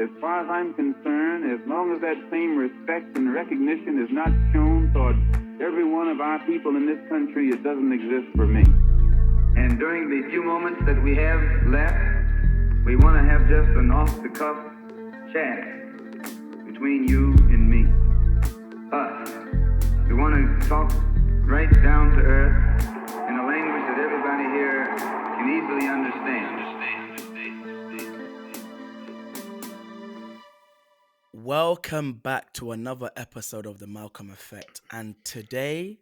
As far as I'm concerned, as long as that same respect and recognition is not shown toward every one of our people in this country, it doesn't exist for me. And during the few moments that we have left, we want to have just an off-the-cuff chat between you and me, us. We want to talk right down to earth in a language that everybody here can easily understand. Welcome back to another episode of The Malcolm Effect. And today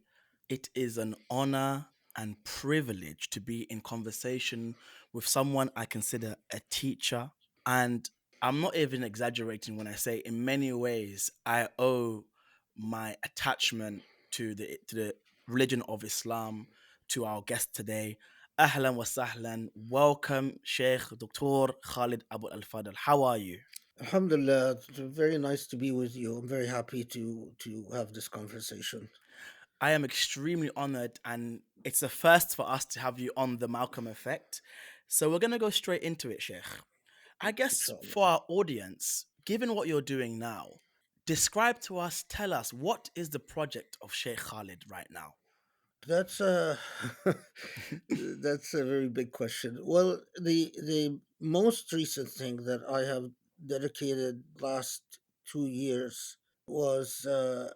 it is an honor and privilege to be in conversation with someone I consider a teacher. And I'm not even exaggerating when I say in many ways I owe my attachment to the religion of Islam to our guest today. Ahlan wa sahlan. Welcome, Shaykh Dr. Khaled Abou El Fadl. How are you? Alhamdulillah, it's very nice to be with you. I'm very happy to have this conversation. I am extremely honored, and it's a first for us to have you on the Malcolm Effect. So we're going to go straight into it, Sheikh. I guess Inshallah. for our audience, given what you're doing now, describe to us, tell us, what is the project of Sheikh Khalid right now? That's a that's a very big question. Well, the most recent thing that I have dedicated last 2 years was a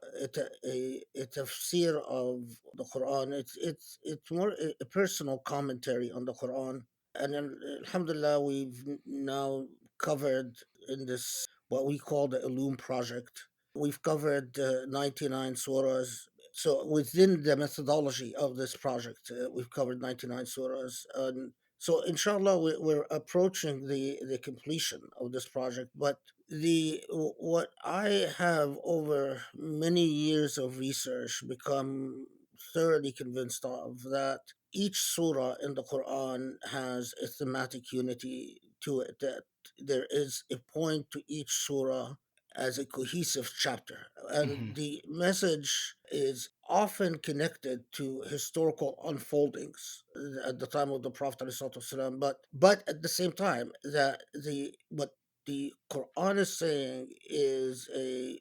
tafsir of the Quran. It's more a personal commentary on the Quran, and then, Alhamdulillah, we've now covered in this what we call the Illume project. We've covered 99 surahs. So within the methodology of this project, we've covered 99 surahs. And so inshallah, we're approaching the completion of this project. But the what I have over many years of research become thoroughly convinced of, that each surah in the Quran has a thematic unity to it, that there is a point to each surah as a cohesive chapter. And Mhm. the message is often connected to historical unfoldings at the time of the Prophet ﷺ, but at the same time, that the what the Quran is saying is a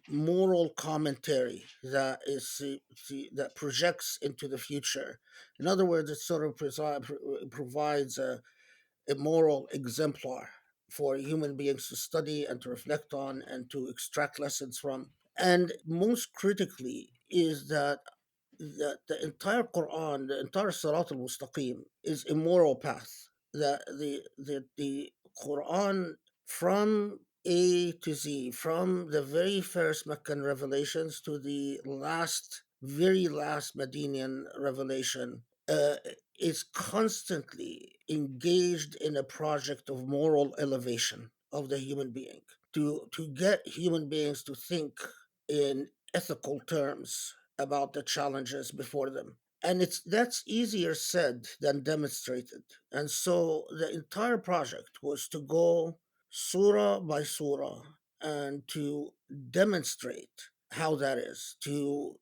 moral commentary that projects into the future. In other words, it sort of provides a moral exemplar for human beings to study and to reflect on and to extract lessons from. And most critically is that the entire Quran, the entire Sarat al Mustaqim, is a moral path. That the Quran, from A to Z, from the very first Meccan revelations to the very last Medinian revelation, is constantly engaged in a project of moral elevation of the human being, to get human beings to think in ethical terms about the challenges before them. And that's easier said than demonstrated. And so the entire project was to go surah by surah and to demonstrate how that is, to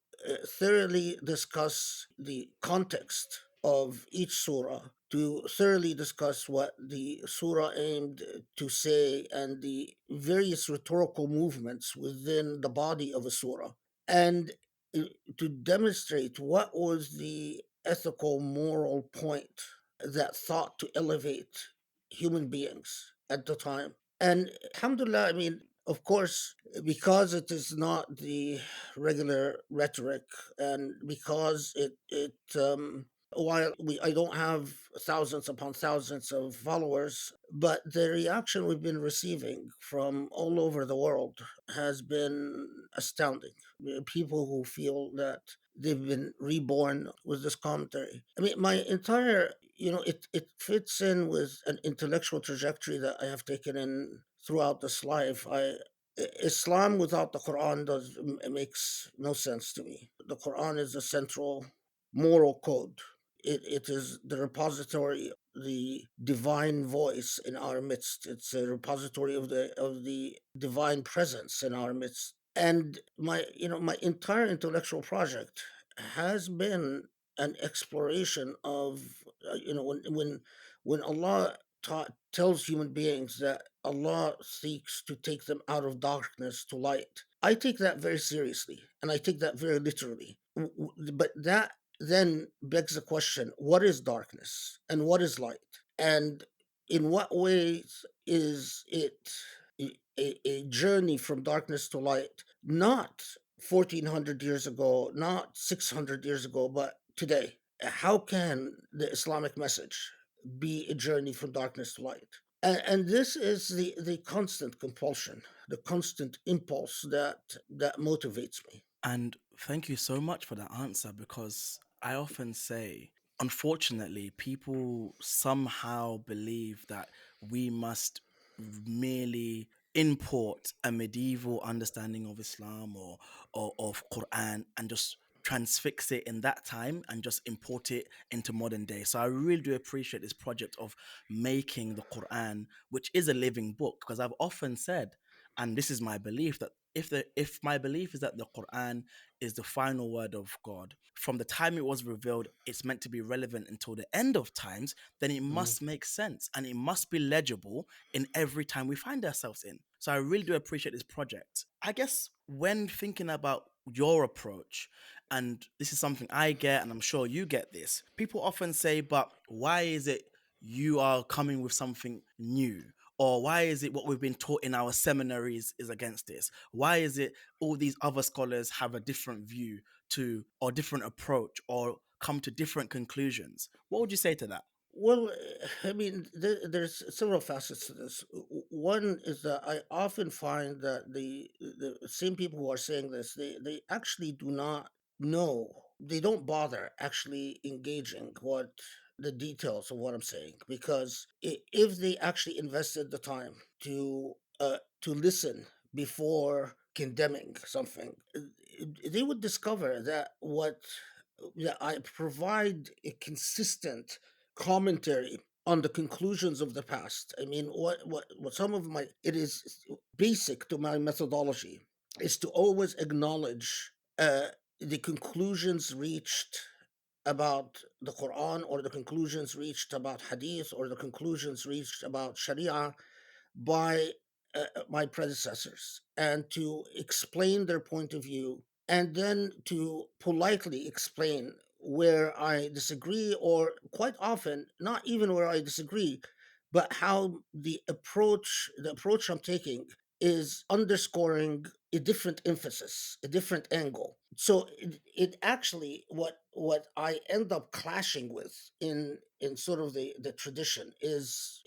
thoroughly discuss the context of each surah, to thoroughly discuss what the surah aimed to say and the various rhetorical movements within the body of a surah, and uh, to demonstrate what was the ethical moral point that thought to elevate human beings at the time. And alhamdulillah, I mean, of course, because it is not the regular rhetoric, and because while I don't have thousands upon thousands of followers, but the reaction we've been receiving from all over the world has been astounding. People who feel that they've been reborn with this commentary. I mean, my entire, it fits in with an intellectual trajectory that I have taken in throughout this life. Islam without the Quran makes no sense to me. The Quran is the central moral code. It is the repository, the divine voice in our midst. It's a repository of the divine presence in our midst. And my entire intellectual project has been an exploration of when Allah tells human beings that Allah seeks to take them out of darkness to light. I take that very seriously, and I take that very literally. But that then begs the question: what is darkness, and what is light, and in what ways is it a journey from darkness to light? Not 1400 years ago, not 600 years ago, but today. How can the Islamic message be a journey from darkness to light? And this is the constant compulsion, the constant impulse that motivates me. And thank you so much for that answer, because I often say, unfortunately, people somehow believe that we must merely import a medieval understanding of Islam or of Quran and just transfix it in that time and just import it into modern day. So I really do appreciate this project of making the Quran, which is a living book, because I've often said, and this is my belief, that if my belief is that the Quran is the final word of God, from the time it was revealed, it's meant to be relevant until the end of times, then it Mhm. must make sense and it must be legible in every time we find ourselves in. So I really do appreciate this project. I guess when thinking about your approach, and this is something I get, and I'm sure you get this, people often say, but why is it you are coming with something new? Or why is it what we've been taught in our seminaries is against this? Why is it all these other scholars have a different view to, or different approach, or come to different conclusions? What would you say to that? Well, I mean, there's several facets to this. One is that I often find that the same people who are saying this, they actually do not know. They don't bother actually engaging what the details of what I'm saying, because if they actually invested the time to listen before condemning something, they would discover that that I provide a consistent commentary on the conclusions of the past. I mean, what some of my it is basic to my methodology is to always acknowledge the conclusions reached about the Quran, or the conclusions reached about Hadith, or the conclusions reached about Sharia by my predecessors, and to explain their point of view, and then to politely explain where I disagree, or quite often not even where I disagree, but how the approach I'm taking is underscoring a different emphasis, a different angle. So it actually, what I end up clashing with in sort of the tradition is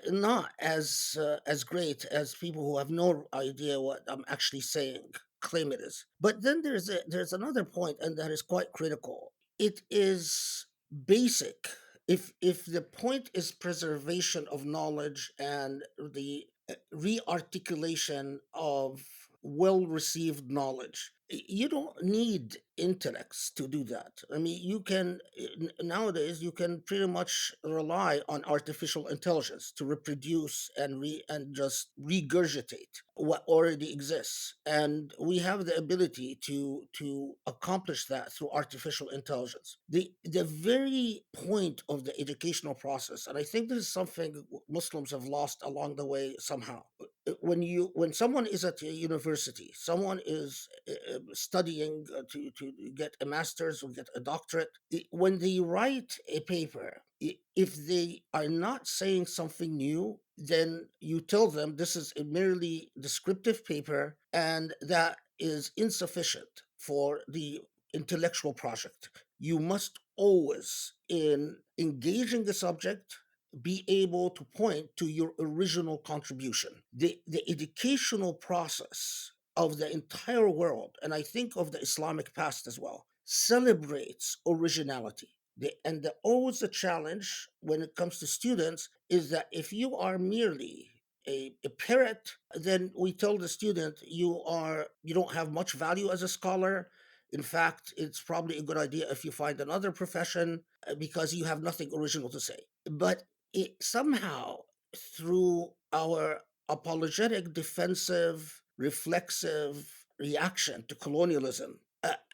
not as great as people who have no idea what I'm actually saying claim it is. But then there's another point, and that is quite critical. It is basic. If the point is preservation of knowledge and the rearticulation of well received knowledge, you don't need intellects to do that. I mean, you can nowadays you can pretty much rely on artificial intelligence to reproduce and just regurgitate what already exists, and we have the ability to accomplish that through artificial intelligence. The very point of the educational process, and I think this is something Muslims have lost along the way somehow. When someone is at a university, someone is studying to get a master's or get a doctorate, when they write a paper, if they are not saying something new, then you tell them this is a merely descriptive paper, and that is insufficient for the intellectual project. You must always, in engaging the subject, be able to point to your original contribution. The educational process of the entire world, and I think of the Islamic past as well, celebrates originality. Always the challenge when it comes to students is that if you are merely a parrot, then we tell the student you don't have much value as a scholar. In fact, it's probably a good idea if you find another profession, because you have nothing original to say. But somehow, through our apologetic, defensive, reflexive reaction to colonialism,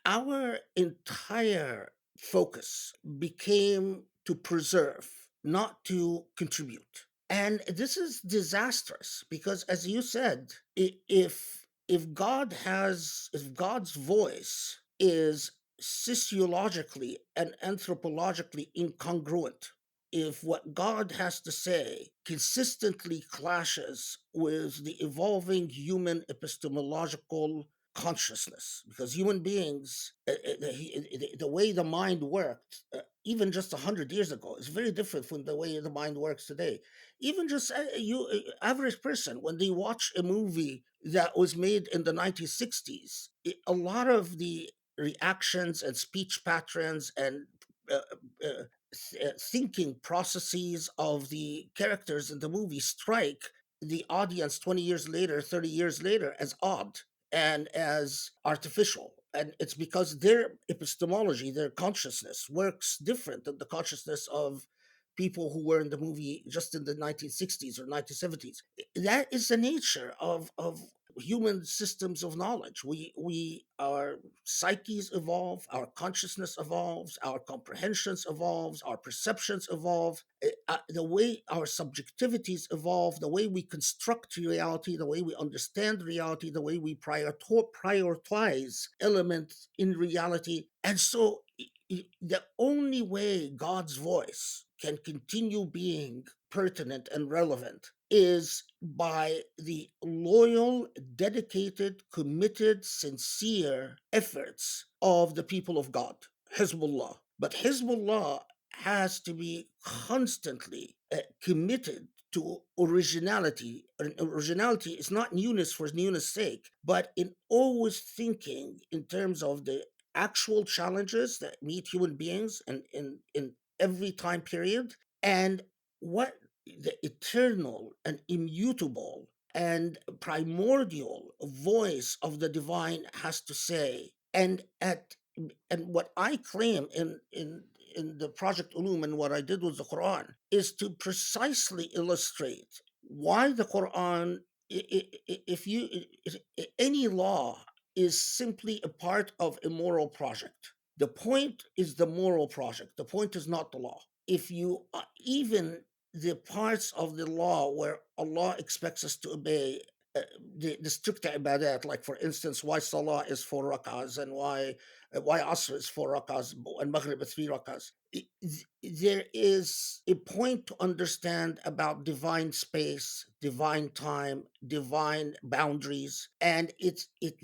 our entire focus became to preserve. not to contribute. And this is disastrous because, as you said, if God's voice is sociologically and anthropologically incongruent, if what God has to say consistently clashes with the evolving human epistemological consciousness, because human beings, the way the mind worked, even just 100 years ago, is very different from the way the mind works today. Even just average person, when they watch a movie that was made in the 1960s, a lot of the reactions and speech patterns and uh, uh, thinking processes of the characters in the movie strike the audience 20 years later, 30 years later, as odd and as artificial. And it's because their epistemology, their consciousness, works different than the consciousness of people who were in the movie just in the 1960s or 1970s. That is the nature of human systems of knowledge. We our psyches evolve, our consciousness evolves, our comprehensions evolves, our perceptions evolve, the way our subjectivities evolve, the way we construct reality, the way we understand reality, the way we prioritize elements in reality. And so the only way God's voice can continue being pertinent and relevant is by the loyal, dedicated, committed, sincere efforts of the people of God, Hezbollah. But Hezbollah has to be constantly committed to originality. And originality is not newness for newness sake, but in always thinking in terms of the actual challenges that meet human beings and in every time period, and what the eternal and immutable and primordial voice of the divine has to say. And what I claim in the Project Ulum and what I did with the Quran is to precisely illustrate why the Quran, if you, any law is simply a part of a moral project. The point is the moral project. The point is not the law. If you even the parts of the law where Allah expects us to obey, the strict ibadat, like for instance, why Salah is 4 rakahs and why Asr is 4 rakahs and Maghrib is 3 rakahs. There is a point to understand about divine space, divine time, divine boundaries, and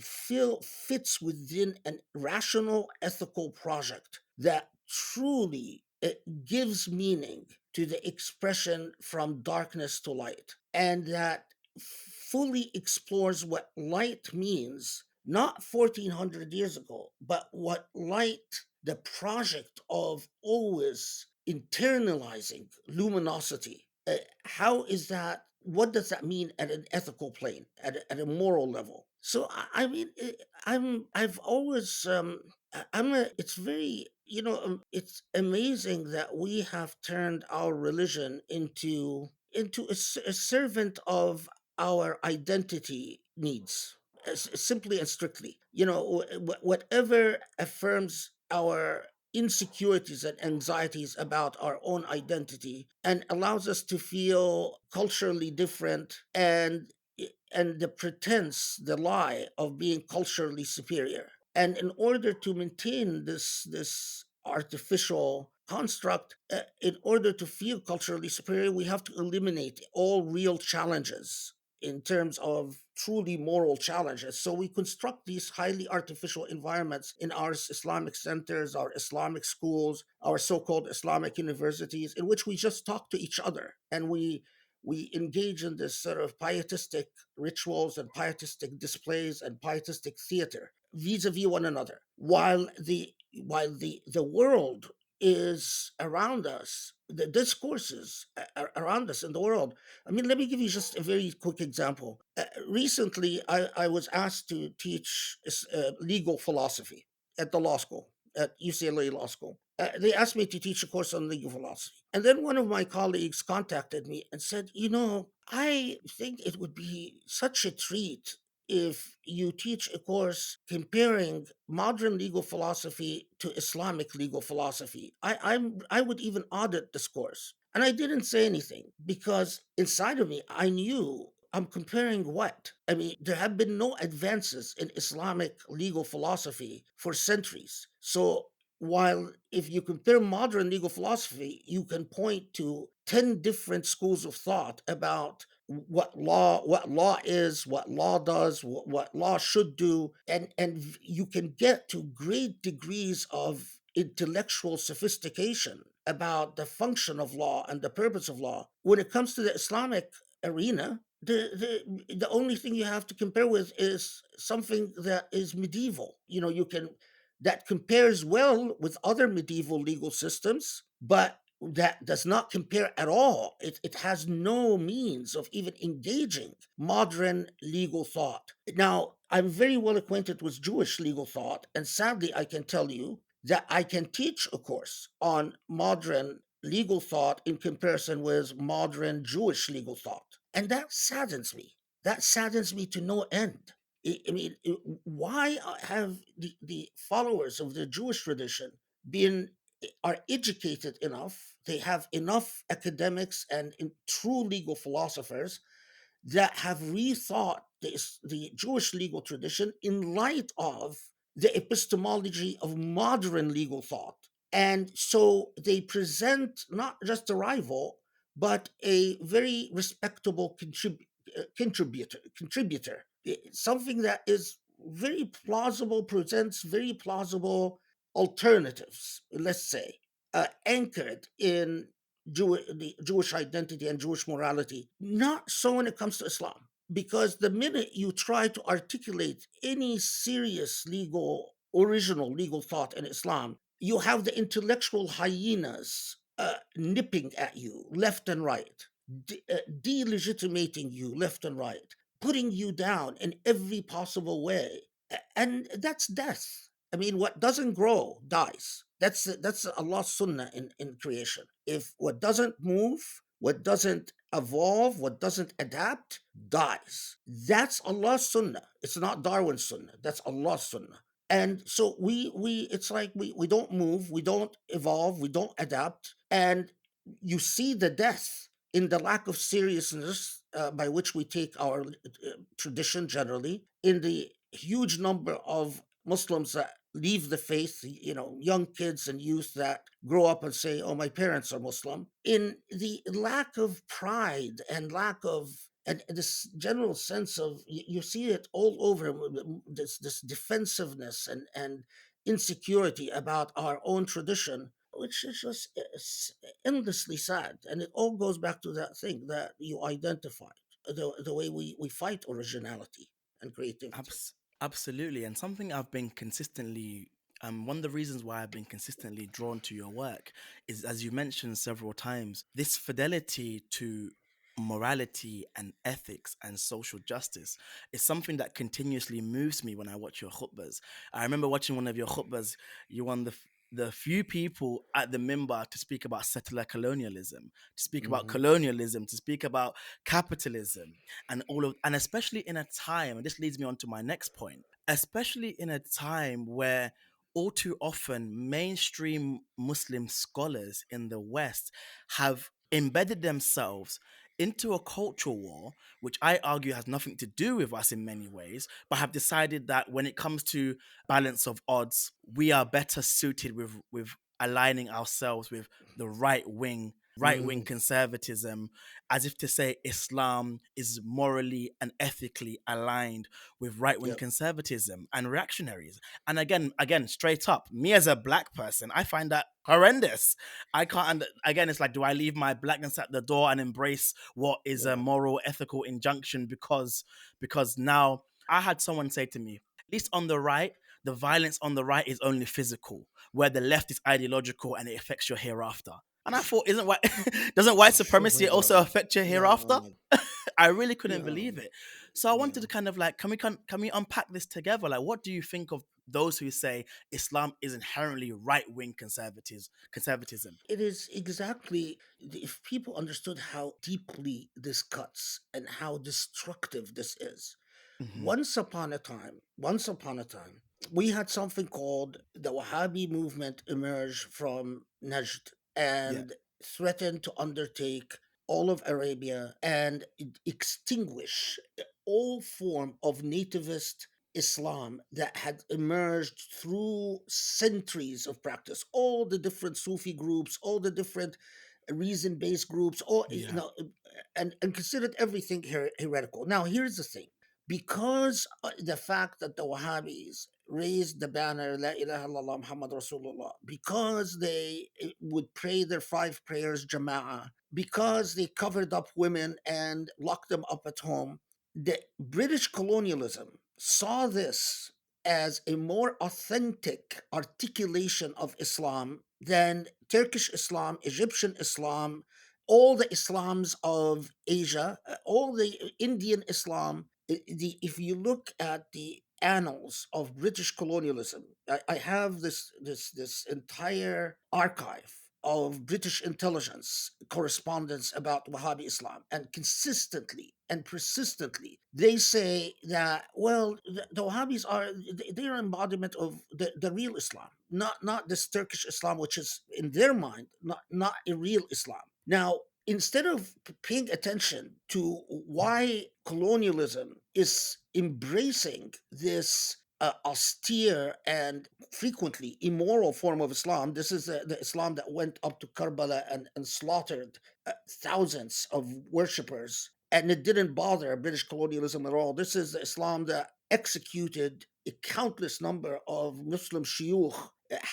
fits within an rational ethical project that truly gives meaning to the expression from darkness to light, and that fully explores what light means, not 1400 years ago, but what light, the project of always internalizing luminosity. How is that? What does that mean at an ethical plane, at a moral level? So I mean, I've always it's very, it's amazing that we have turned our religion into a servant of our identity needs, simply and strictly. Whatever affirms our insecurities and anxieties about our own identity and allows us to feel culturally different, and the pretense, the lie of being culturally superior. And in order to maintain this artificial construct, in order to feel culturally superior, we have to eliminate all real challenges in terms of truly moral challenges. So we construct these highly artificial environments in our Islamic centers, our Islamic schools, our so-called Islamic universities, in which we just talk to each other, and we engage in this sort of pietistic rituals and pietistic displays and pietistic theater vis-a-vis one another, while the world is around us, the discourses around us in the world. I mean, let me give you just a very quick example. Recently, I was asked to teach legal philosophy at the law school, at UCLA Law School. They asked me to teach a course on legal philosophy. And then one of my colleagues contacted me and said, I think it would be such a treat if you teach a course comparing modern legal philosophy to Islamic legal philosophy. I would even audit this course. And I didn't say anything because inside of me, I knew I'm comparing what? I mean, there have been no advances in Islamic legal philosophy for centuries. So, while if you compare modern legal philosophy, you can point to 10 different schools of thought about what law is, what law does, what law should do, and you can get to great degrees of intellectual sophistication about the function of law and the purpose of law. When it comes to the Islamic arena, the only thing you have to compare with is something that is medieval. You can that compares well with other medieval legal systems, but that does not compare at all. It has no means of even engaging modern legal thought. Now, I'm very well acquainted with Jewish legal thought, and sadly, I can tell you that I can teach a course on modern legal thought in comparison with modern Jewish legal thought. And that saddens me. That saddens me to no end. I mean, why have the followers of the Jewish tradition been are educated enough? They have enough academics and true legal philosophers that have rethought the Jewish legal tradition in light of the epistemology of modern legal thought. And so they present not just a rival, but a very respectable contributor, something that is very plausible, presents very plausible alternatives, let's say, anchored in the Jewish identity and Jewish morality. Not so when it comes to Islam, because the minute you try to articulate any serious original legal thought in Islam, you have the intellectual hyenas nipping at you left and right, delegitimating you left and right, putting you down in every possible way. And that's death. I mean, what doesn't grow dies. That's Allah's sunnah in creation. If what doesn't move, what doesn't evolve, what doesn't adapt, dies. That's Allah's sunnah. It's not Darwin's sunnah. That's Allah's sunnah. And so we it's like we don't move, we don't evolve, we don't adapt, and you see the death in the lack of seriousness by which we take our tradition generally, in the huge number of Muslims that leave the faith, young kids and youth that grow up and say, oh, my parents are Muslim, in the lack of pride and lack of and this general sense of you see it all over, this defensiveness and insecurity about our own tradition, which is just endlessly sad. And it all goes back to that thing that you identified, the way we fight originality and creativity. Absolutely. And something I've been consistently, one of the reasons why I've been consistently drawn to your work is, as you mentioned several times, this fidelity to morality and ethics and social justice is something that continuously moves me when I watch your khutbas. I remember watching one of your khutbas, you won the few people at the minbar to speak about settler colonialism, to speak about Hmm. colonialism, to speak about capitalism, and especially in a time, and this leads me on to my next point, especially in a time where all too often mainstream Muslim scholars in the West have embedded themselves into a cultural war, which I argue has nothing to do with us in many ways, but have decided that when it comes to balance of odds, we are better suited with aligning ourselves with the right wing Hmm. conservatism, as if to say Islam is morally and ethically aligned with right wing Yep. conservatism and reactionaries. And again, straight up, me as a black person, I find that horrendous. I can't. Again, it's like, do I leave my blackness at the door and embrace what is a Yeah. moral, ethical injunction because now I had someone say to me, at least on the right, the violence on the right is only physical, where the left is ideological and it affects your hereafter. And I thought, isn't white doesn't white Oh my supremacy also God. affect your hereafter? Yeah. I really couldn't Yeah. believe it. So I wanted Yeah. to kind of like, can we unpack this together? Like, what do you think of those who say Islam is inherently right wing conservatism? It is exactly, if people understood how deeply this cuts and how destructive this is. Hmm. Once upon a time, we had something called the Wahhabi movement emerge from Najd. Yeah. And threatened to undertake all of Arabia and extinguish all form of nativist Islam that had emerged through centuries of practice. All the different Sufi groups, all the different reason-based groups, all Yeah. and considered everything heretical. Now, here's the thing: because the fact that the Wahhabis raised the banner La ilaha illallah Muhammad Rasulullah, because they would pray their five prayers Jama'ah, because they covered up women and locked them up at home, the British colonialism saw this as a more authentic articulation of Islam than Turkish Islam, Egyptian Islam, all the Islams of Asia, all the Indian Islam. If you look at the annals of British colonialism, I have this entire archive of British intelligence correspondence about Wahhabi Islam, and consistently and persistently they say that, well, the Wahhabis are, they're an embodiment of the real Islam, not this Turkish Islam, which is in their mind not a real Islam. Now, instead of paying attention to why colonialism is embracing this austere and frequently immoral form of Islam. This is the Islam that went up to Karbala and slaughtered thousands of worshippers, and it didn't bother British colonialism at all. This is the Islam that executed a countless number of Muslim shuyukh,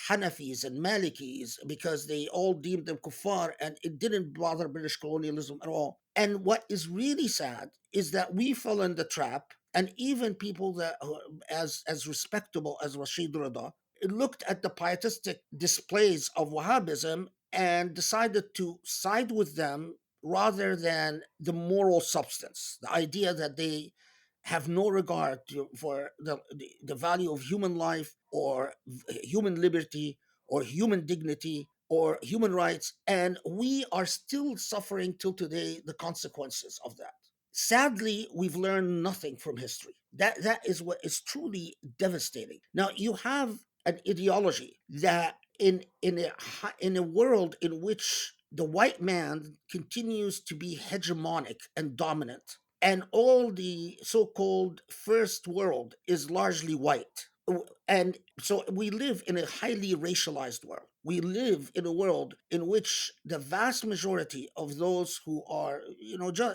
Hanafis and Malikis, because they all deemed them kuffar, and it didn't bother British colonialism at all. And what is really sad is that we fell in the trap, and even people that as respectable as Rashid Rida looked at the pietistic displays of Wahhabism and decided to side with them rather than the moral substance, the idea that they have no regard for the value of human life or human liberty or human dignity or human rights. And we are still suffering till today the consequences of that. Sadly, we've learned nothing from history. That is what is truly devastating. Now, you have an ideology that in a world in which the white man continues to be hegemonic and dominant, and all the so-called first world is largely white. And so we live in a highly racialized world. We live in a world in which the vast majority of those who are,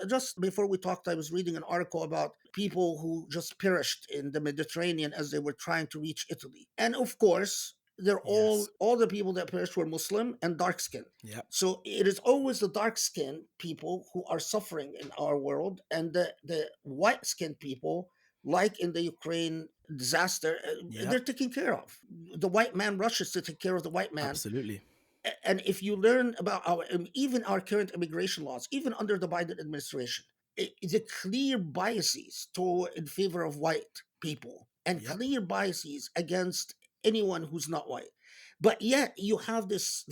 just before we talked, I was reading an article about people who just perished in the Mediterranean as they were trying to reach Italy. And of course, they're Yes. all the people that perished were Muslim and dark skinned. Yep. So it is always the dark skinned people who are suffering in our world, and the white skinned people, like in the Ukraine disaster, they're Yep. taken care of. The white man rushes to take care of the white man. Absolutely. And if you learn about our even our current immigration laws, even under the Biden administration, the clear biases toward in favor of white people and Yep. clear biases against anyone who's not white. But yet you have this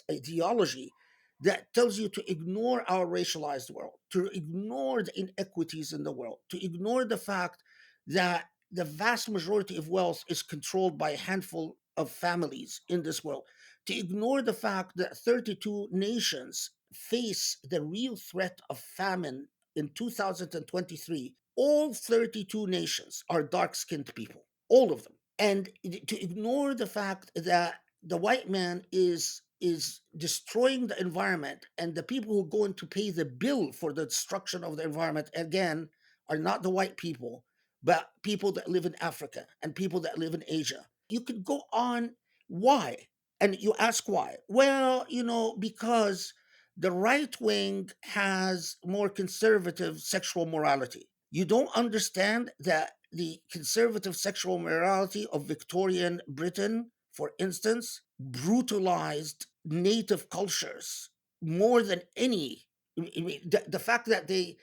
ideology that tells you to ignore our racialized world, to ignore the inequities in the world, to ignore the fact that the vast majority of wealth is controlled by a handful of families in this world, to ignore the fact that 32 nations face the real threat of famine in 2023. All 32 nations are dark skinned people, all of them. And to ignore the fact that the white man is destroying the environment, and the people who are going to pay the bill for the destruction of the environment again are not the white people, but people that live in Africa and people that live in Asia. You could go on. Why? And you ask why? Well, because the right wing has more conservative sexual morality. You don't understand that the conservative sexual morality of Victorian Britain, for instance, brutalized native cultures more than any. I mean, the fact that they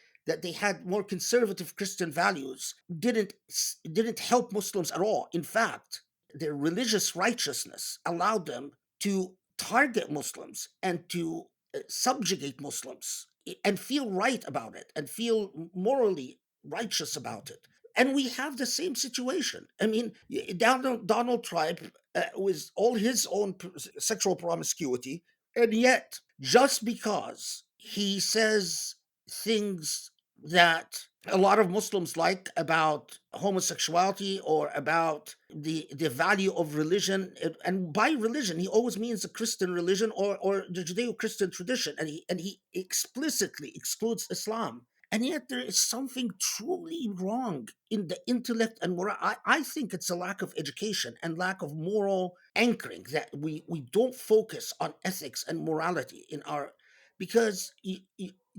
had more conservative Christian values didn't help Muslims at all. In fact, their religious righteousness allowed them to target Muslims and to subjugate Muslims and feel right about it and feel morally righteous about it. And we have the same situation. I mean, Donald Trump, with all his own sexual promiscuity, And yet, just because he says things that a lot of Muslims like about homosexuality or about the value of religion, and by religion he always means the Christian religion or the Judeo-Christian tradition, and he explicitly excludes Islam. And yet there is something truly wrong in the intellect and moral. I think it's a lack of education and lack of moral anchoring, that we don't focus on ethics and morality in our, because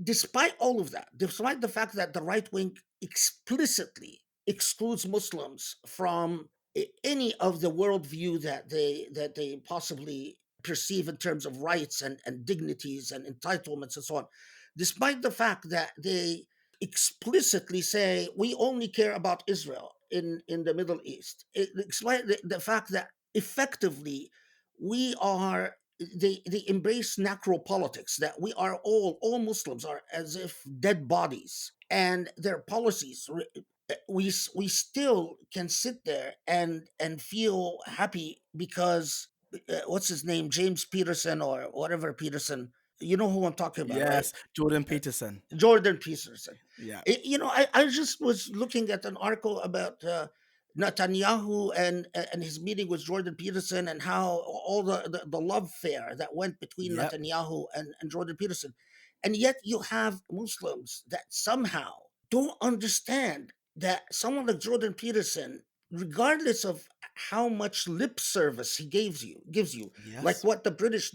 despite all of that, despite the fact that the right wing explicitly excludes Muslims from any of the worldview that they possibly perceive in terms of rights and dignities and entitlements and so on, despite the fact that they explicitly say we only care about Israel in the Middle East, despite the fact that effectively we are, they embrace necropolitics, that we are all Muslims are as if dead bodies, and their policies, we still can sit there and feel happy because what's his name, James Peterson or whatever Peterson, you know who I'm talking about, right? Yes, Jordan Peterson. Jordan Peterson. Yeah. I just was looking at an article about Netanyahu and his meeting with Jordan Peterson, and how all the love affair that went between Yep. Netanyahu and Jordan Peterson. And yet you have Muslims that somehow don't understand that someone like Jordan Peterson, regardless of how much lip service he gives you, like Yes. what the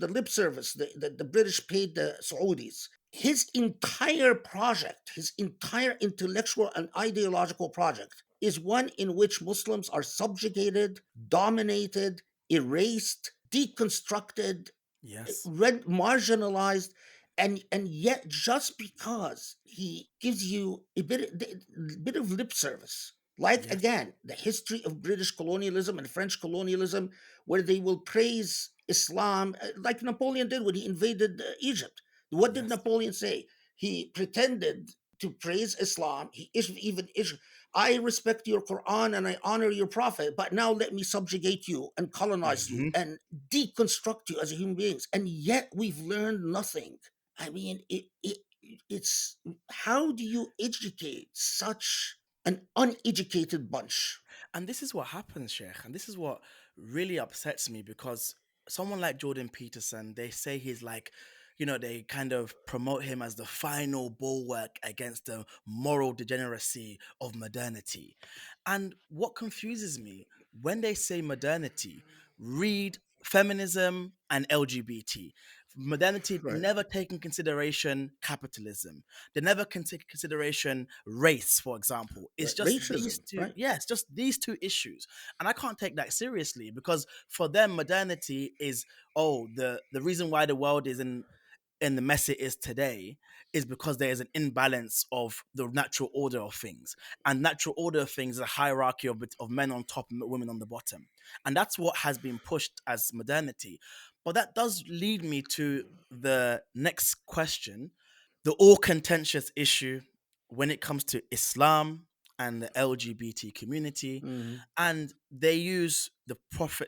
lip service the British paid the Saudis, his entire project, his entire intellectual and ideological project, is one in which Muslims are subjugated, dominated, erased, deconstructed, Yes. marginalized, and yet just because he gives you a bit of lip service, like Yes. again the history of British colonialism and French colonialism, where they will praise Islam, like Napoleon did when he invaded Egypt. What did Yes. Napoleon say? He pretended to praise Islam. He even issued, I respect your Quran and I honor your Prophet, but now let me subjugate you and colonize you Hmm. and deconstruct you as human beings. And yet we've learned nothing. I mean, it's, how do you educate such an uneducated bunch? And this is what happens, Sheikh. And this is what really upsets me because someone like Jordan Peterson, they say he's like, they kind of promote him as the final bulwark against the moral degeneracy of modernity. And what confuses me, when they say modernity, read feminism and LGBT. Modernity Right. never take in consideration capitalism. They never can take into consideration race, for example. It's Right. just these Racism, two, right? yes, just these two issues. And I can't take that seriously because for them, modernity is, oh, the reason why the world is in the mess it is today is because there is an imbalance of the natural order of things. And natural order of things is a hierarchy of men on top and women on the bottom. And that's what has been pushed as modernity. But that does lead me to the next question, the all contentious issue when it comes to Islam and the LGBT community. Hmm. And they use the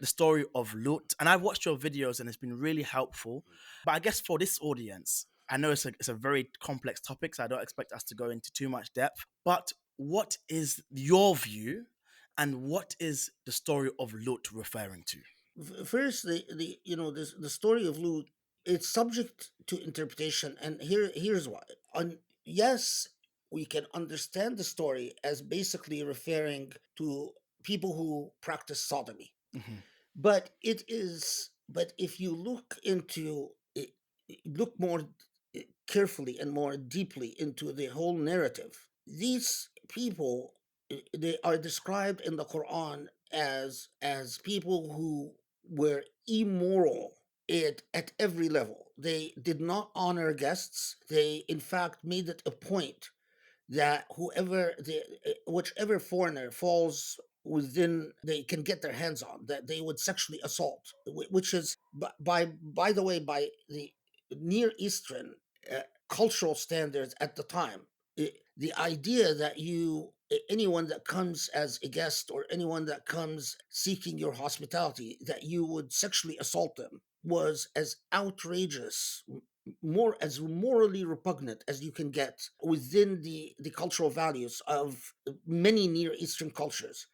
story of Lut. And I've watched your videos and it's been really helpful. But I guess for this audience, I know it's a very complex topic, so I don't expect us to go into too much depth. But what is your view and what is the story of Lut referring to? First, the story of Lut, it's subject to interpretation, and here's why. Yes, we can understand the story as basically referring to people who practice sodomy, Hmm. but if you look into it, look more carefully and more deeply into the whole narrative, these people, they are described in the Quran as people who were immoral at every level. They did not honor guests. They in fact made it a point that whichever foreigner falls within they can get their hands on, that they would sexually assault, which is, by the way, by the Near Eastern cultural standards at the time, the idea that anyone that comes as a guest or anyone that comes seeking your hospitality, that you would sexually assault them, was as outrageous, more as morally repugnant as you can get within the cultural values of many Near Eastern cultures.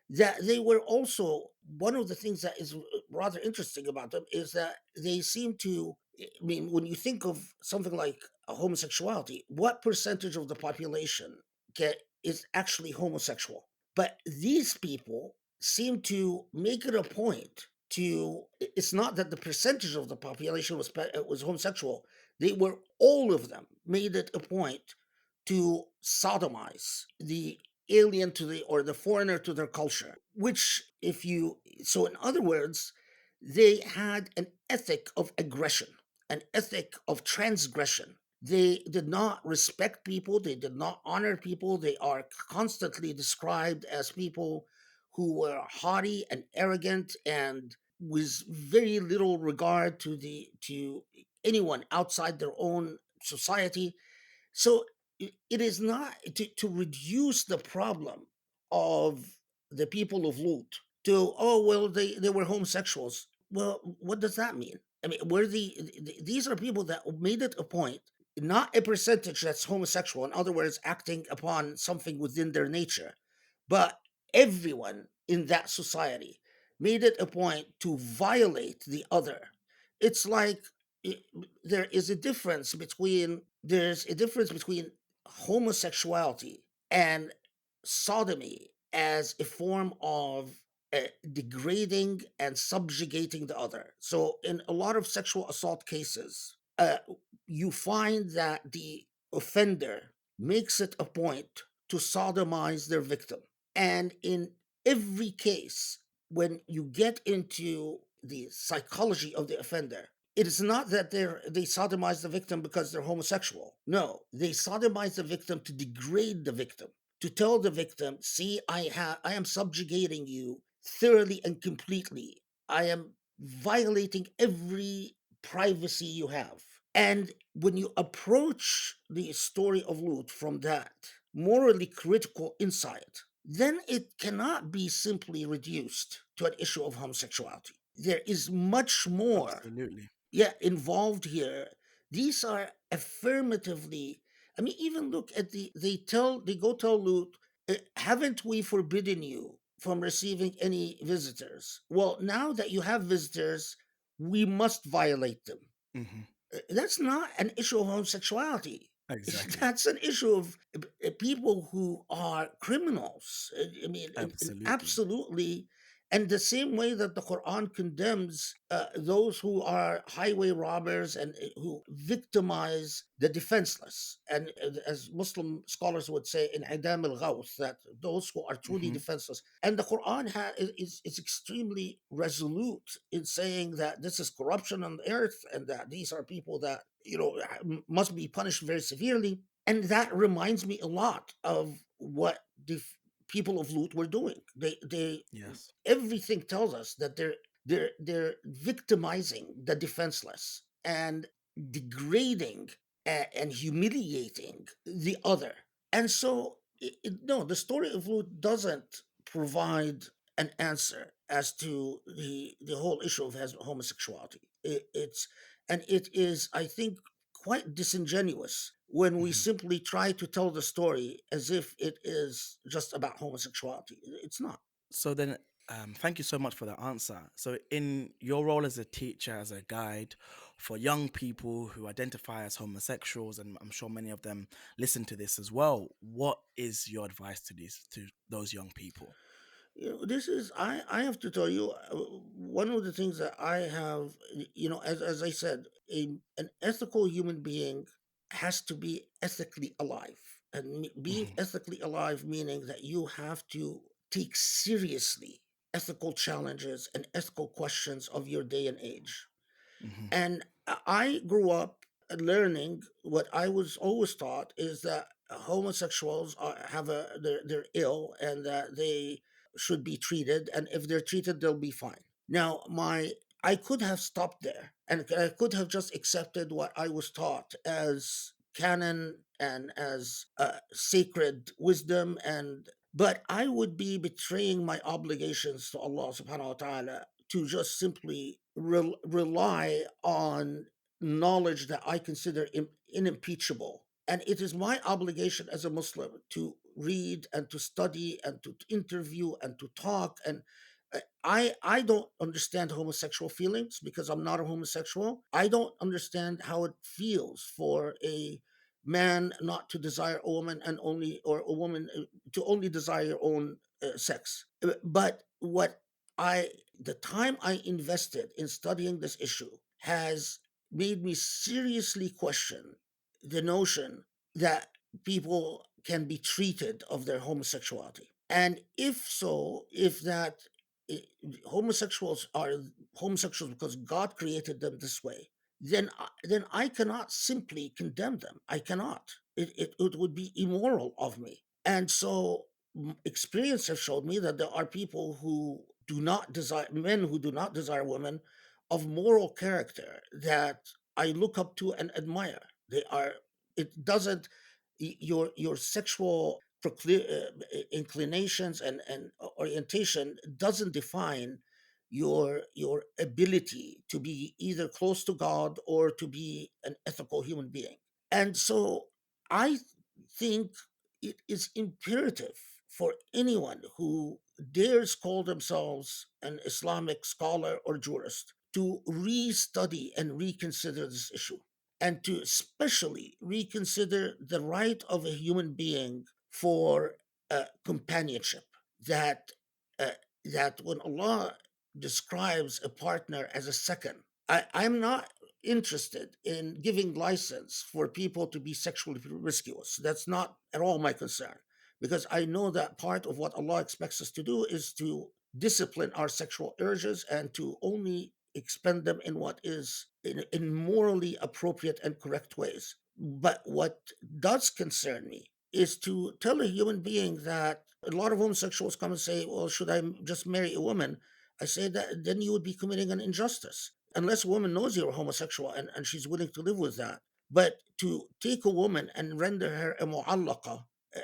That they were also, one of the things that is rather interesting about them is that they seem to, I mean, when you think of something like homosexuality, what percentage of the population is actually homosexual? But these people seem to make it a point to, it's not that the percentage of the population was homosexual. They were, all of them made it a point to sodomize the alien to the, or the foreigner to their culture, which, if you, so in other words, they had an ethic of aggression, an ethic of transgression. They did not respect people, they did not honor people. They are constantly described as people who were haughty and arrogant, and with very little regard to anyone outside their own society. So it is not to reduce the problem of the people of Lut to, oh well, they were homosexuals. Well, what does that mean? I mean, these are people that made it a point, not a percentage that's homosexual, in other words, acting upon something within their nature, but everyone in that society made it a point to violate the other. It's like, i- there's a difference between homosexuality and sodomy as a form of degrading and subjugating the other. So in a lot of sexual assault cases, you find that the offender makes it a point to sodomize their victim. And in every case, when you get into the psychology of the offender, it is not that they sodomize the victim because they're homosexual. No, they sodomize the victim to degrade the victim, to tell the victim, see, I am subjugating you thoroughly and completely. I am violating every privacy you have. And when you approach the story of Lut from that morally critical insight, then it cannot be simply reduced to an issue of homosexuality. There is much more, Absolutely. yeah, involved here. These are affirmatively, I mean, even look at they go tell Lut, haven't we forbidden you from receiving any visitors? Well, now that you have visitors, we must violate them. Hmm. That's not an issue of homosexuality. Exactly. That's an issue of people who are criminals. I mean, Absolutely. absolutely. And the same way that the Quran condemns those who are highway robbers and who victimize the defenseless. And as Muslim scholars would say in Idam al Ghawth, that those who are truly Hmm. defenseless. And the Quran is extremely resolute in saying that this is corruption on the earth and that these are people that, must be punished very severely. And that reminds me a lot of what people of Lut were doing. They Yes. Everything tells us that they're victimizing the defenseless and degrading and humiliating the other. And so, no, the story of Lut doesn't provide an answer as to the whole issue of homosexuality. It is, I think, quite disingenuous when we Mhm. simply try to tell the story as if it is just about homosexuality. It's not. So then, thank you so much for that answer. So, in your role as a teacher, as a guide for young people who identify as homosexuals, and I'm sure many of them listen to this as well, what is your advice to those young people? This is, I have to tell you, one of the things that I have, as I said, an ethical human being has to be ethically alive. And being Hmm. ethically alive meaning that you have to take seriously ethical challenges and ethical questions of your day and age. Hmm. And I grew up learning what I was always taught is that homosexuals they're ill and that they should be treated, and if they're treated, they'll be fine. Now, I could have stopped there, and I could have just accepted what I was taught as canon and as sacred wisdom, and but I would be betraying my obligations to Allah Subhanahu wa Taala to just simply rely on knowledge that I consider unimpeachable. And it is my obligation as a Muslim to read and to study and to interview and to talk. And I don't understand homosexual feelings because I'm not a homosexual. I don't understand how it feels for a man not to desire a woman and only, or a woman to only desire your own sex. But what I the time I invested in studying this issue has made me seriously question the notion that people can be treated of their homosexuality. And if so, if that i- homosexuals are homosexuals because God created them this way, then I cannot simply condemn them. I cannot. It would be immoral of me. And so experience has showed me that there are people who do not desire men who do not desire women of moral character that I look up to and admire. They are it doesn't your sexual inclinations and orientation doesn't define your ability to be either close to God or to be an ethical human being. And so I think it is imperative for anyone who dares call themselves an Islamic scholar or jurist to restudy and reconsider this issue, and to especially reconsider the right of a human being for companionship. That uh, that when Allah describes a partner as a second, I'm not interested in giving license for people to be sexually promiscuous. That's not at all my concern, because I know that part of what Allah expects us to do is to discipline our sexual urges and to only expend them in what is in morally appropriate and correct ways. But what does concern me is to tell a human being that a lot of homosexuals come and say, well, should I just marry a woman? I say that then you would be committing an injustice. Unless a woman knows you're homosexual and she's willing to live with that. But to take a woman and render her a mu'allaqa,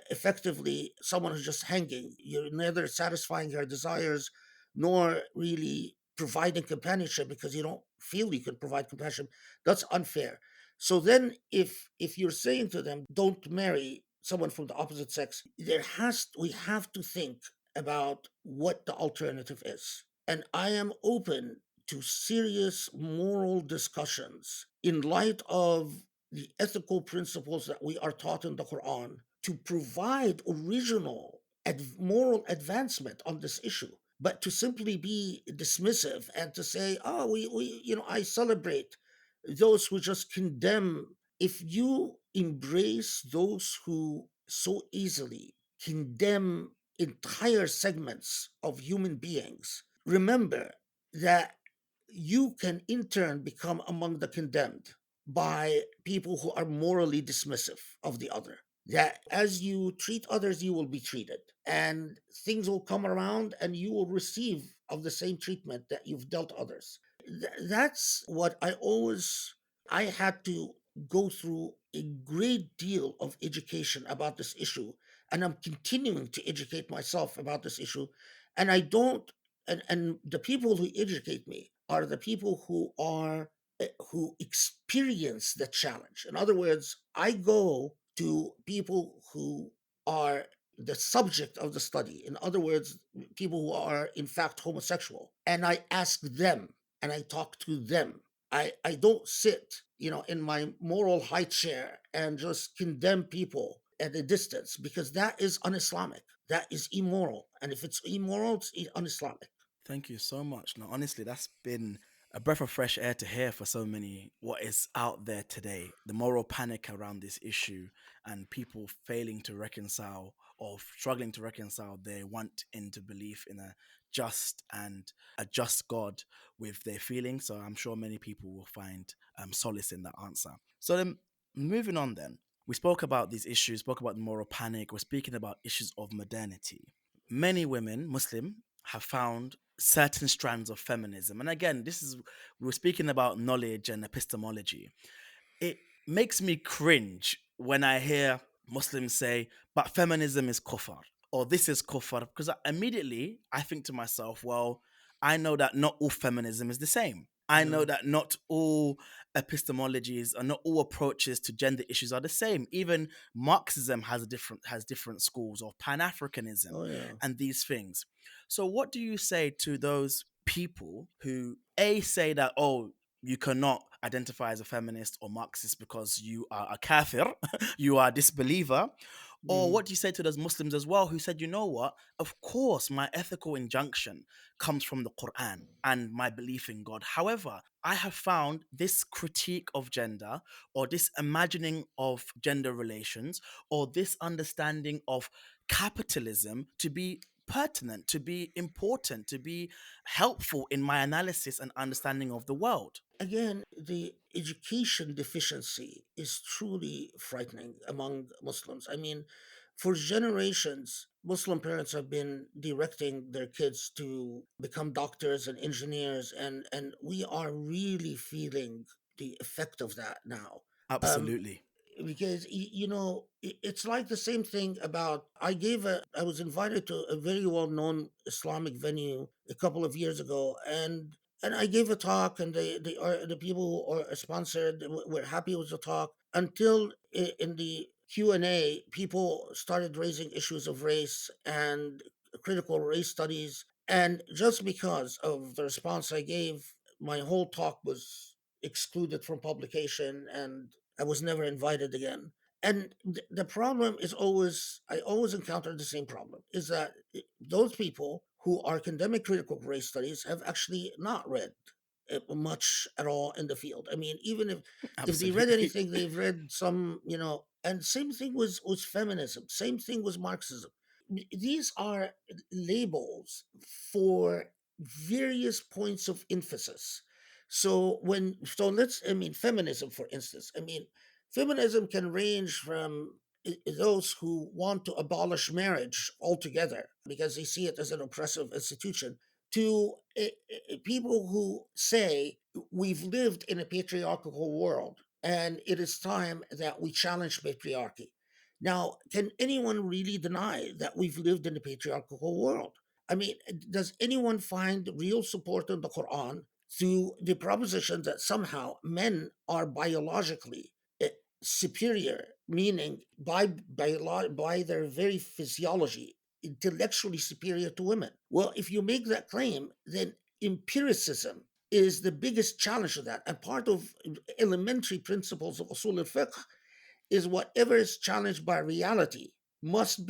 effectively someone who's just hanging, you're neither satisfying her desires nor really providing companionship because you don't feel you can provide companionship, that's unfair. So then if you're saying to them don't marry someone from the opposite sex, we have to think about what the alternative is. And I am open to serious moral discussions in light of the ethical principles that we are taught in the Quran to provide original moral advancement on this issue. But to simply be dismissive and to say, oh, I celebrate those who just condemn. If you embrace those who so easily condemn entire segments of human beings, remember that you can in turn become among the condemned by people who are morally dismissive of the other. That as you treat others, you will be treated, and things will come around and you will receive of the same treatment that you've dealt others. That's what I had to go through a great deal of education about this issue, and I'm continuing to educate myself about this issue. And I don't and the people who educate me are the people who experience the challenge. In other words, I go to people who are the subject of the study. In other words, people who are in fact homosexual, and I ask them and I talk to them. I don't sit, in my moral high chair and just condemn people at a distance, because that is un-Islamic. That is immoral. And if it's immoral, it's un-Islamic. Thank you so much. Now, honestly, that's been a breath of fresh air to hear for so many what is out there today. The moral panic around this issue and people failing to reconcile or struggling to reconcile their want into belief in a just God with their feelings. So I'm sure many people will find solace in that answer. So then moving on then. We spoke about these issues, spoke about the moral panic. We're speaking about issues of modernity. Many women, Muslim, have found certain strands of feminism. And again, we're speaking about knowledge and epistemology. It makes me cringe when I hear Muslims say, but feminism is kufr, or this is kufr, because immediately I think to myself, well, I know that not all feminism is the same. I know No. that not all epistemologies and not all approaches to gender issues are the same. Even Marxism has different schools, or Pan-Africanism Oh yeah. and these things. So what do you say to those people who A, say that, oh, you cannot identify as a feminist or Marxist because you are a kafir, you are a disbeliever? Or Mm. what do you say to those Muslims as well who said, you know what? Of course, my ethical injunction comes from the Quran and my belief in God. However, I have found this critique of gender, or this imagining of gender relations, or this understanding of capitalism to be pertinent, to be important, to be helpful in my analysis and understanding of the world. Again, the education deficiency is truly frightening among Muslims. I mean, for generations, Muslim parents have been directing their kids to become doctors and engineers, and we are really feeling the effect of that now. Um, Absolutely. because it's like the same thing about I was invited to a very well known Islamic venue a couple of years ago, and I gave a talk, and the people who are sponsored were happy with the talk until in the Q&A people started raising issues of race and critical race studies, and just because of the response I gave, my whole talk was excluded from publication, and I was never invited again. And the problem is always, I always encounter the same problem, is that those people who are condemning critical race studies have actually not read much at all in the field. I mean, even if they read Absolutely. anything, they've read some, and same thing was feminism, same thing was Marxism. These are labels for various points of emphasis. So let's, I mean, feminism, for instance, I mean, feminism can range from those who want to abolish marriage altogether because they see it as an oppressive institution, to people who say we've lived in a patriarchal world and it is time that we challenge patriarchy. Now, can anyone really deny that we've lived in a patriarchal world? I mean, does anyone find real support in the Quran to the proposition that somehow men are biologically eh, superior, meaning by their very physiology, intellectually superior to women? Well, if you make that claim, then empiricism is the biggest challenge to that. And part of elementary principles of usul al-fiqh is whatever is challenged by reality must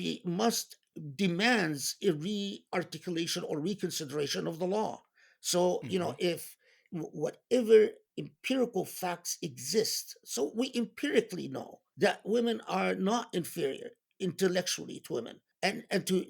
demands a re-articulation or reconsideration of the law. So Mhm. if whatever empirical facts exist, so we empirically know that women are not inferior intellectually to women, and to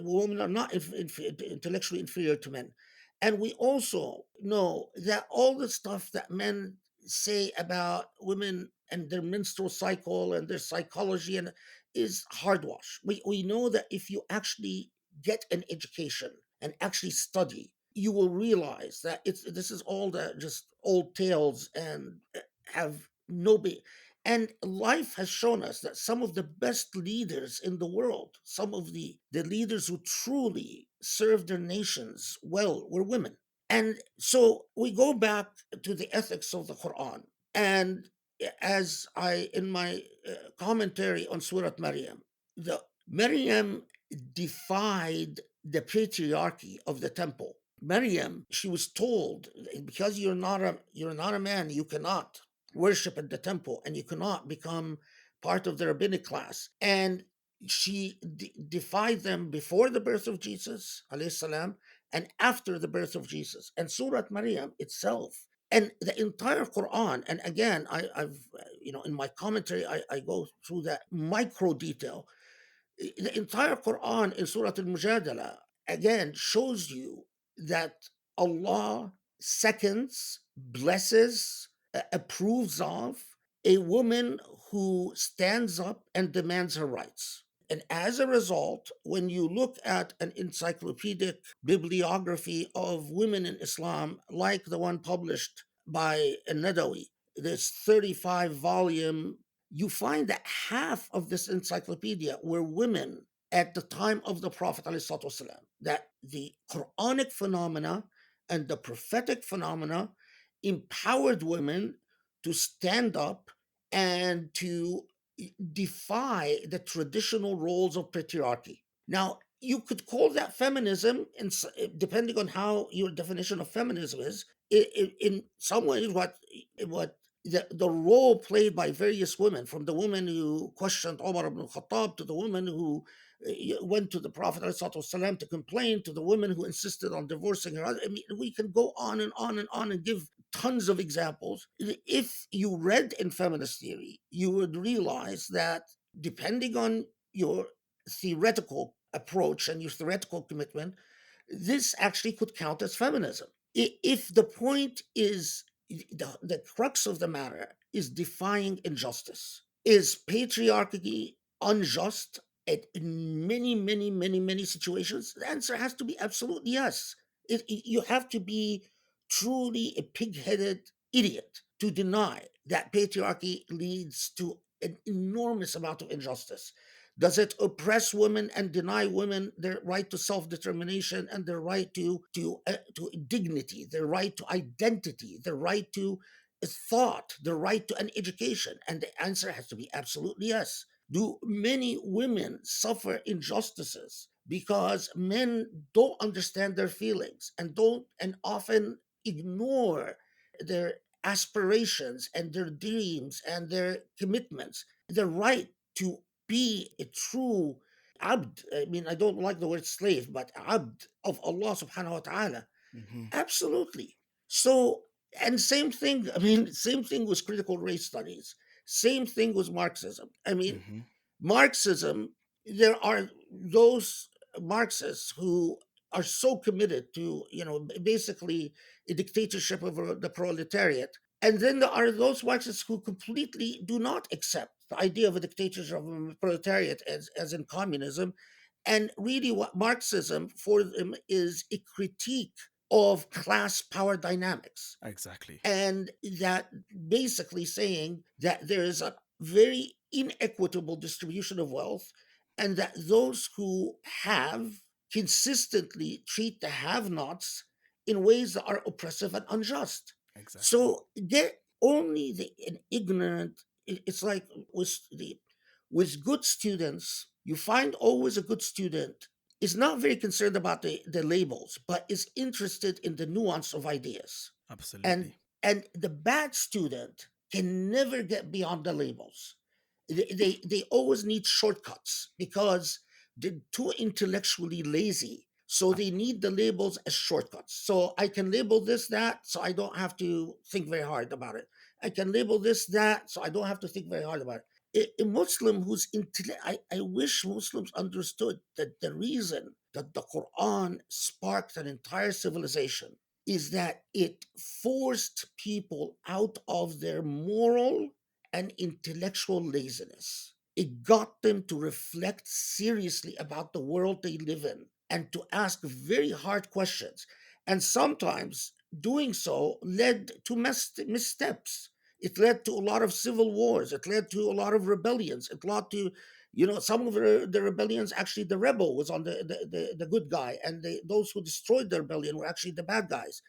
women are not intellectually inferior to men, and we also know that all the stuff that men say about women and their menstrual cycle and their psychology and is hardwash. We know that if you actually get an education and actually study, you will realize that this is all the just old tales and have no be. And life has shown us that some of the best leaders in the world, some of the leaders who truly served their nations well, were women. And so we go back to the ethics of the Quran. And as I, in my commentary on Surah Maryam, the Maryam defied the patriarchy of the temple. Maryam, she was told, because you're not a man, you cannot worship at the temple and you cannot become part of the rabbinic class. And she defied them before the birth of Jesus, alayhi salam, and after the birth of Jesus. And Surah Maryam itself and the entire Quran, and again, I've in my commentary, I go through that micro detail. The entire Quran in Surah Al-Mujadala again shows you that Allah seconds, blesses, approves of a woman who stands up and demands her rights. And as a result, when you look at an encyclopedic bibliography of women in Islam, like the one published by Nadawi, this 35 volume, you find that half of this encyclopedia were women at the time of the Prophet, ﷺ, that the Quranic phenomena and the prophetic phenomena empowered women to stand up and to defy the traditional roles of patriarchy. Now, you could call that feminism, depending on how your definition of feminism is. In some ways, what the role played by various women, from the woman who questioned Omar ibn Khattab to the woman who went to the Prophet ﷺ to complain, to the woman who insisted on divorcing her. I mean, we can go on and on and on and give tons of examples. If you read in feminist theory, you would realize that depending on your theoretical approach and your theoretical commitment, this actually could count as feminism. If the point is the crux of the matter is defying injustice, is patriarchy unjust in many, many, many, many situations? The answer has to be absolutely yes. You have to be truly a pig-headed idiot to deny that patriarchy leads to an enormous amount of injustice. Does it oppress women and deny women their right to self-determination and their right to dignity, their right to identity, their right to thought, the right to an education? And the answer has to be absolutely yes. Do many women suffer injustices because men don't understand their feelings and don't and often ignore their aspirations and their dreams and their commitments, the right to be a true abd? I mean, I don't like the word slave, but abd of Allah subhanahu wa ta'ala. Hmm. Absolutely. So, and same thing, I mean, same thing with critical race studies. Same thing with Marxism. I mean, Hmm. Marxism, there are those Marxists who are so committed to, basically a dictatorship of the proletariat. And then there are those Marxists who completely do not accept the idea of a dictatorship of the proletariat as in communism. And really, what Marxism for them is a critique of class power dynamics, Exactly. and that basically saying that there is a very inequitable distribution of wealth, and that those who have consistently treat the have nots in ways that are oppressive and unjust. Exactly. So get only an ignorant, it's like with good students, you find always a good student is not very concerned about the labels, but is interested in the nuance of ideas. And Absolutely. the bad student can never get beyond the labels. They always need shortcuts because they're too intellectually lazy. So Ab- they need the labels as shortcuts. So I can label this that, so I don't have to think very hard about it. I can label this that, so I don't have to think very hard about it. A Muslim who's I wish Muslims understood that the reason that the Quran sparked an entire civilization is that it forced people out of their moral and intellectual laziness. It got them to reflect seriously about the world they live in and to ask very hard questions. And sometimes doing so led to missteps. It led to a lot of civil wars. It led to a lot of rebellions. It led to, some of the rebellions, actually, the rebel was on the good guy, and those who destroyed the rebellion were actually the bad guys.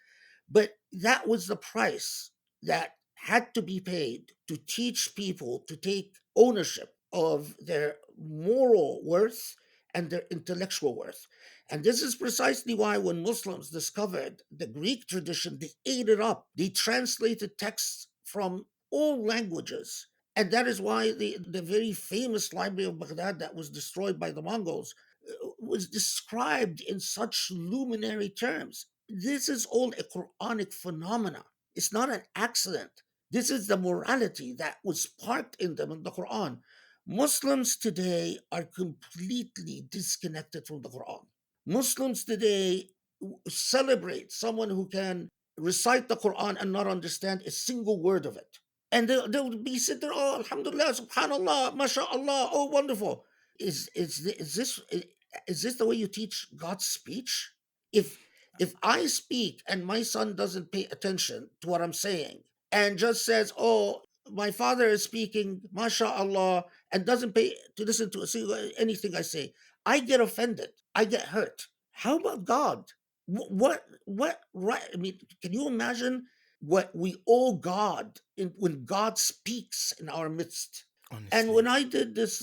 But that was the price that had to be paid to teach people to take ownership of their moral worth and their intellectual worth. And this is precisely why when Muslims discovered the Greek tradition, they ate it up. They translated texts from all languages. And that is why the very famous Library of Baghdad that was destroyed by the Mongols was described in such luminary terms. This is all a Quranic phenomena. It's not an accident. This is the morality that was sparked in them in the Quran. Muslims today are completely disconnected from the Quran. Muslims today celebrate someone who can recite the Quran and not understand a single word of it. And they'll be sitting there, oh, Alhamdulillah, Subhanallah, MashaAllah, oh, wonderful. Is this the way you teach God's speech? If if I speak and my son doesn't pay attention to what I'm saying and just says, "Oh, my father is speaking, MashaAllah," and doesn't pay to listen to anything I say, I get offended. I get hurt. How about God? What right? I mean, can you imagine? what we owe God when God speaks in our midst. And when Honestly. I did this,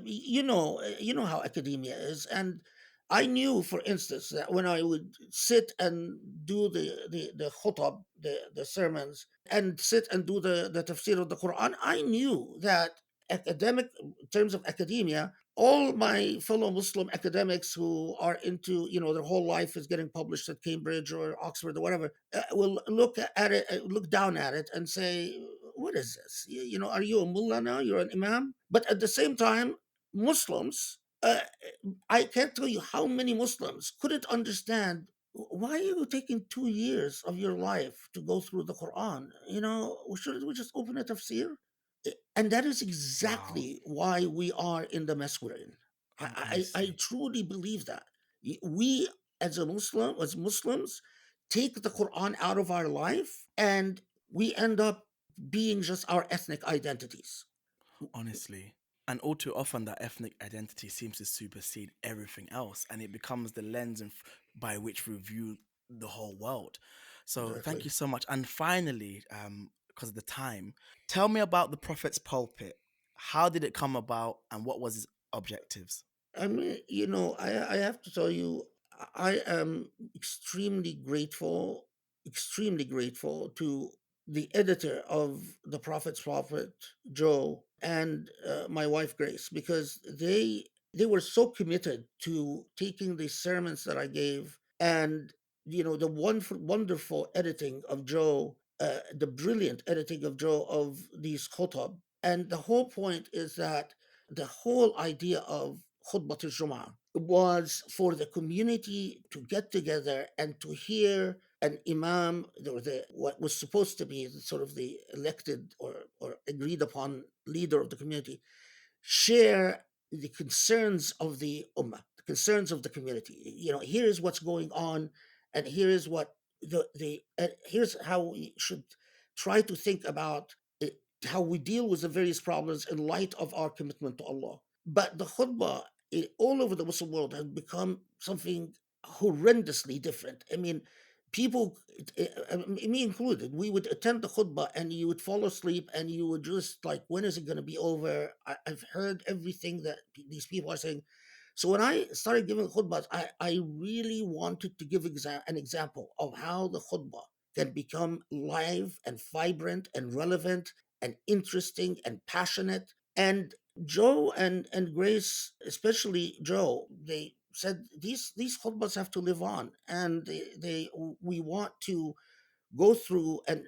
you know how academia is, and I knew, for instance, that when I would sit and do the khutab, the sermons, and sit and do the tafsir of the Quran, I knew that in terms of academia, all my fellow Muslim academics who are into, their whole life is getting published at Cambridge or Oxford or whatever, will look at it, look down at it, and say, "What is this? Are you a mullah now? You're an imam?" But at the same time, Muslims, I can't tell you how many Muslims couldn't understand why are you taking 2 years of your life to go through the Quran. Shouldn't we just open a tafsir? And that is Wow. exactly why we are in the mess we're in. I Honestly. truly believe that. We, as Muslims, take the Quran out of our life, and we end up being just our ethnic identities. Honestly. And all too often, that ethnic identity seems to supersede everything else, and it becomes the lens by which we view the whole world. So, thank Exactly. you so much. And finally, because of the time, tell me about the Prophet's pulpit. How did it come about, and what was its objectives? I mean, I have to tell you, I am extremely grateful to the editor of the Prophet's Prophet, Joe, and my wife Grace, because they were so committed to taking the sermons that I gave, and the wonderful editing of Joe, the brilliant editing of Joe of these khutab. And the whole point is that the whole idea of khutbah al-Jum'ah was for the community to get together and to hear an imam, or what was supposed to be sort of the elected or agreed upon leader of the community, share the concerns of the ummah, the concerns of the community. Here is what's going on, and here is what here's how we should try to think about it, how we deal with the various problems in light of our commitment to Allah. But the khutbah, all over the Muslim world, has become something horrendously different. I mean, people, me included, we would attend the khutbah and you would fall asleep and you would just like, when is it going to be over? I've heard everything that these people are saying. So when I started giving khutbahs, I really wanted to give an example of how the khutbah can become live and vibrant and relevant and interesting and passionate. And Joe and Grace, especially Joe, they said these khutbahs have to live on, and we want to go through and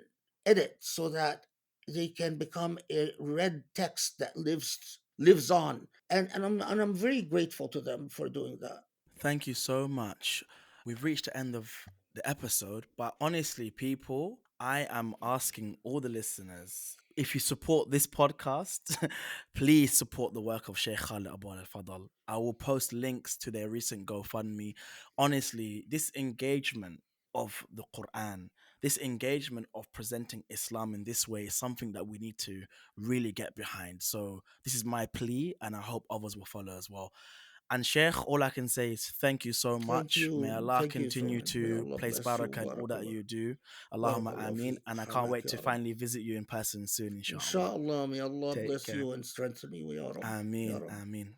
edit so that they can become a read text that lives on. And I'm very grateful to them for doing that. Thank you so much. We've reached the end of the episode, but honestly, people, I am asking all the listeners, if you support this podcast, please support the work of Shaykh Khaled Abou El Fadl. I will post links to their recent GoFundMe. Honestly, this engagement of the Quran, this engagement of presenting Islam in this way is something that we need to really get behind. So, this is my plea, and I hope others will follow as well. And Sheikh, all I can say is thank you so much. May Allah Thank you so continue much. May to Allah place bless you. barakah in all that Barakallah. you do. Allahumma Barakallah ameen. feek. And I can't Hamak wait ya to Rab. finally visit you in person soon, inshallah. Inshallah, may Allah Take bless care. you and strengthen you, Ya Rab. Ya Ameen. Rab. Ameen.